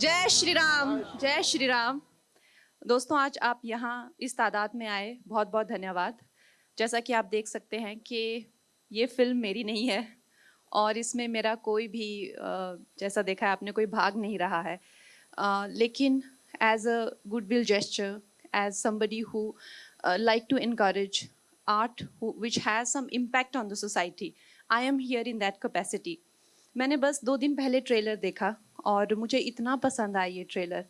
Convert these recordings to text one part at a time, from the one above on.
जय श्री राम, जय श्री राम। दोस्तों, आज आप यहाँ इस तादाद में आए, बहुत बहुत धन्यवाद। जैसा कि आप देख सकते हैं कि ये फिल्म मेरी नहीं है और इसमें मेरा कोई भी जैसा देखा है आपने, कोई भाग नहीं रहा है। लेकिन as a goodwill gesture, as somebody who like to encourage art which has some impact on the society, I am here in that capacity. मैंने बस 2 दिन पहले ट्रेलर देखा और मुझे इतना पसंद आया ये ट्रेलर,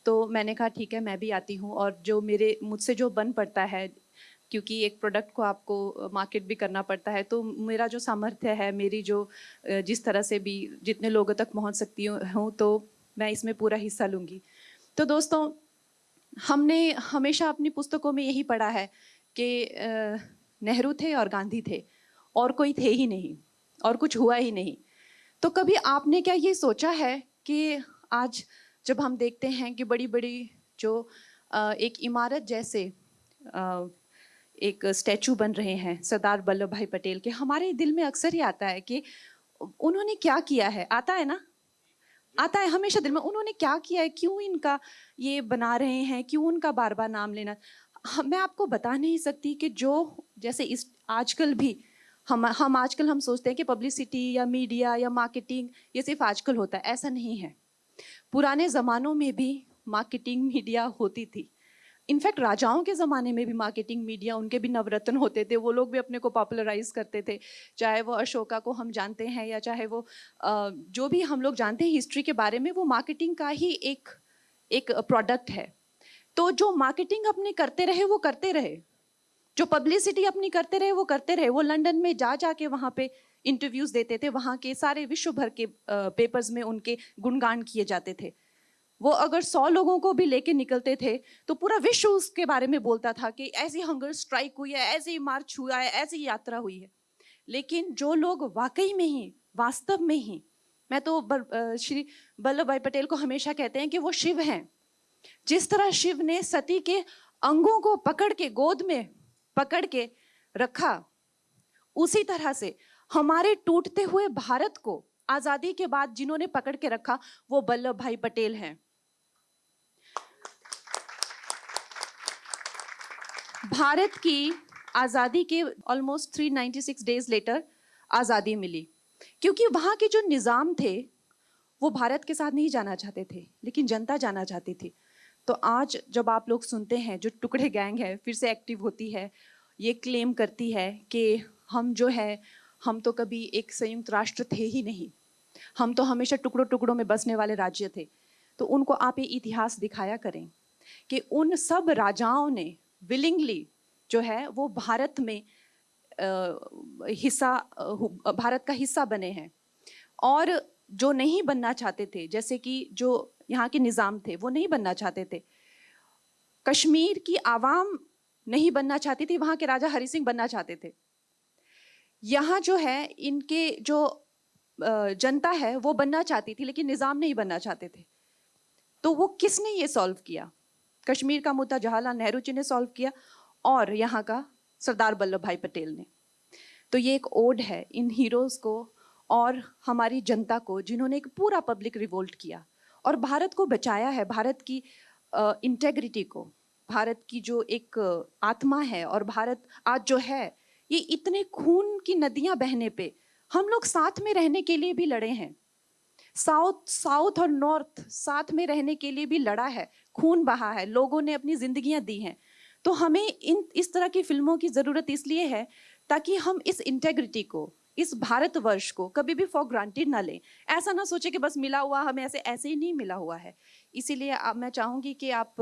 तो मैंने कहा ठीक है मैं भी आती हूँ और जो मुझसे जो बन पड़ता है, क्योंकि एक प्रोडक्ट को आपको मार्केट भी करना पड़ता है, तो मेरा जो सामर्थ्य है, मेरी जो जिस तरह से भी जितने लोगों तक पहुँच सकती हूँ, तो मैं इसमें पूरा हिस्सा लूँगी। तो दोस्तों, हमने हमेशा अपनी पुस्तकों में यही पढ़ा है कि नेहरू थे और गांधी थे और कोई थे ही नहीं और कुछ हुआ ही नहीं। तो कभी आपने क्या ये सोचा है कि आज जब हम देखते हैं कि बड़ी बड़ी जो एक इमारत जैसे एक स्टैचू बन रहे हैं सरदार वल्लभ भाई पटेल के, हमारे दिल में अक्सर ही आता है कि उन्होंने क्या किया है। आता है ना, आता है हमेशा दिल में, उन्होंने क्या किया है, क्यों इनका ये बना रहे हैं, क्यों उनका बार बार नाम लेना। मैं आपको बता नहीं सकती कि जो जैसे इस आजकल भी हम आजकल हम सोचते हैं कि पब्लिसिटी या मीडिया या मार्केटिंग ये सिर्फ आजकल होता है, ऐसा नहीं है। पुराने ज़मानों में भी मार्केटिंग मीडिया होती थी। इनफैक्ट राजाओं के ज़माने में भी मार्केटिंग मीडिया, उनके भी नवरत्न होते थे, वो लोग भी अपने को पॉपुलराइज करते थे। चाहे वो अशोका को हम जानते हैं या चाहे वो जो भी हम लोग जानते हैं हिस्ट्री के बारे में, वो मार्केटिंग का ही एक प्रोडक्ट है। तो जो मार्केटिंग अपने करते रहे वो करते रहे, जो पब्लिसिटी अपनी करते रहे वो करते रहे। वो लंदन में जाके वहाँ पे इंटरव्यूज देते थे, वहाँ के सारे विश्व भर के पेपर्स में उनके गुणगान किए जाते थे। वो अगर 100 लोगों को भी लेके निकलते थे तो पूरा विश्व उसके बारे में बोलता था कि ऐसी हंगर स्ट्राइक हुई है, ऐसे ही मार्च हुआ है, ऐसी यात्रा हुई है। लेकिन जो लोग वाकई में ही, वास्तव में ही, मैं तो श्री वल्लभ भाई पटेल को हमेशा कहते हैं कि वो शिव हैं। जिस तरह शिव ने सती के अंगों को पकड़ के गोद में पकड़ के रखा, उसी तरह से हमारे टूटते हुए भारत को आजादी के बाद जिन्होंने पकड़ के रखा वो वल्लभ भाई पटेल हैं। भारत की आजादी के ऑलमोस्ट 396 डेज लेटर आजादी मिली, क्योंकि वहां के जो निजाम थे वो भारत के साथ नहीं जाना चाहते थे, लेकिन जनता जाना चाहती थी। तो आज जब आप लोग सुनते हैं जो टुकड़े गैंग है फिर से एक्टिव होती है, ये क्लेम करती है कि हम जो है, हम तो कभी एक संयुक्त राष्ट्र थे ही नहीं, हम तो हमेशा टुकड़ों टुकड़ों में बसने वाले राज्य थे। तो उनको आप ये इतिहास दिखाया करें कि उन सब राजाओं ने विलिंगली जो है वो भारत में भारत का हिस्सा बने हैं। और जो नहीं बनना चाहते थे, जैसे कि जो यहाँ के निज़ाम थे वो नहीं बनना चाहते थे, कश्मीर की आवाम नहीं बनना चाहती थी, वहाँ के राजा हरि सिंह बनना चाहते थे। यहाँ जो है इनके जो जनता है वो बनना चाहती थी, लेकिन निज़ाम नहीं बनना चाहते थे। तो वो किसने ये सॉल्व किया? कश्मीर का मुद्दा जवाहरलाल नेहरू जी ने सॉल्व किया और यहाँ का सरदार वल्लभ भाई पटेल ने। तो ये एक ओड है इन हीरोज़ को और हमारी जनता को, जिन्होंने एक पूरा पब्लिक रिवोल्ट किया और भारत को बचाया है, भारत की इंटेग्रिटी को, भारत की जो एक आत्मा है। और भारत आज जो है, ये इतने खून की नदियां बहने पे हम लोग साथ में रहने के लिए भी लड़े हैं। साउथ और नॉर्थ साथ में रहने के लिए भी लड़ा है, खून बहा है, लोगों ने अपनी जिंदगियां दी हैं। तो हमें इस तरह की फिल्मों की जरूरत इसलिए है ताकि हम इस इंटेग्रिटी को, इस भारतवर्ष को कभी भी फॉर ग्रांटेड ना लें। ऐसा ना सोचे कि बस मिला हुआ हमें, ऐसे ही नहीं मिला हुआ है। इसीलिए मैं चाहूँगी कि आप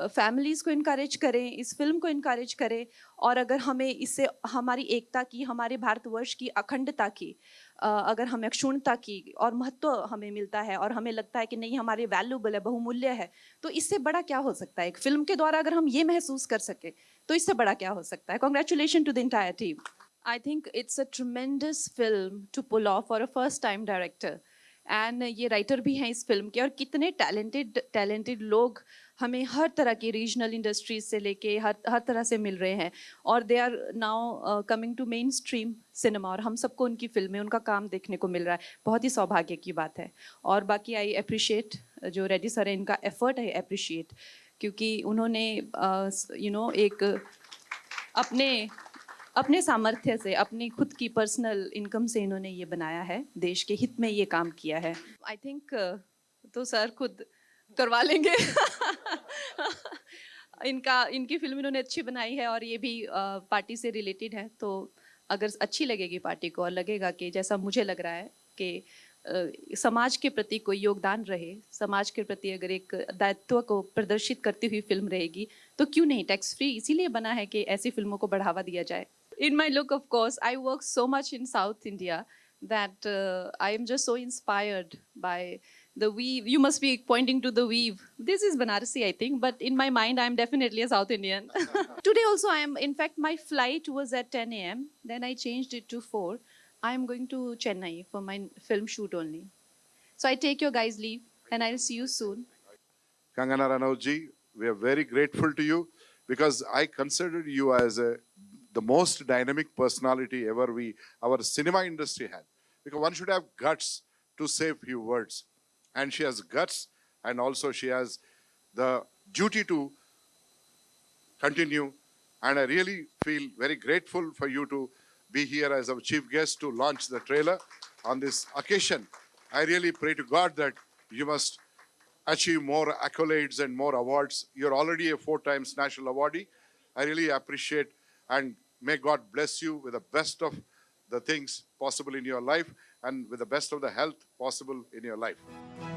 फैमिलीज़ को इनकरेज करें, इस फिल्म को इनकरेज करें। और अगर हमें इससे हमारी एकता की, हमारे भारतवर्ष की अखंडता की, अगर हमें क्षुण्णता की और महत्व हमें मिलता है और हमें लगता है कि नहीं हमारे वैल्यूबल है, बहुमूल्य है, तो इससे बड़ा क्या हो सकता है? एक फिल्म के द्वारा अगर हम ये महसूस कर सके तो इससे बड़ा क्या हो सकता है? Congratulation to the entire team. I think it's a tremendous film to pull off for a first time director. And ये राइटर भी हैं इस फिल्म के, और कितने टैलेंटेड लोग हमें हर तरह की रीजनल इंडस्ट्रीज से लेके हर तरह से मिल रहे हैं और they are now coming to mainstream cinema और हम सबको उनकी फिल्में उनका काम देखने को मिल रहा है। बहुत ही सौभाग्य की बात है। और बाकी आई अप्रिशिएट जो रेड्डी सर है, इनका एफर्ट है अप्रिशिएट, क्योंकि उन्होंने एक अपने अपने सामर्थ्य से, अपनी खुद की पर्सनल इनकम से इन्होंने ये बनाया है, देश के हित में ये काम किया है। आई थिंक तो सर खुद करवा लेंगे। इनकी फिल्म इन्होंने अच्छी बनाई है और ये भी पार्टी से रिलेटेड है, तो अगर अच्छी लगेगी पार्टी को और लगेगा कि जैसा मुझे लग रहा है कि समाज के प्रति कोई योगदान रहे, समाज के प्रति अगर एक दायित्व को प्रदर्शित करती हुई फिल्म रहेगी तो क्यों नहीं। टैक्स फ्री इसीलिए बना है कि ऐसी फिल्मों को बढ़ावा दिया जाए। In my look, of course, I work so much in South India that I am just so inspired by the weave. You must be pointing to the weave. This is Banarasi, I think, but in my mind, I'm definitely a South Indian. Today also, in fact, my flight was at 10 a.m. Then I changed it to 4. I am going to Chennai for my film shoot only. So I take your guys' leave and I'll see you soon. Kangana Ranavji, we are very grateful to you because I consider you as the most dynamic personality ever our cinema industry had. Because one should have guts to say few words, and she has guts, and also she has the duty to continue. And I really feel very grateful for you to be here as our chief guest to launch the trailer on this occasion. I really pray to God that you must achieve more accolades and more awards. You're already a 4 times national awardee. I really appreciate, and may God bless you with the best of the things possible in your life and with the best of the health possible in your life.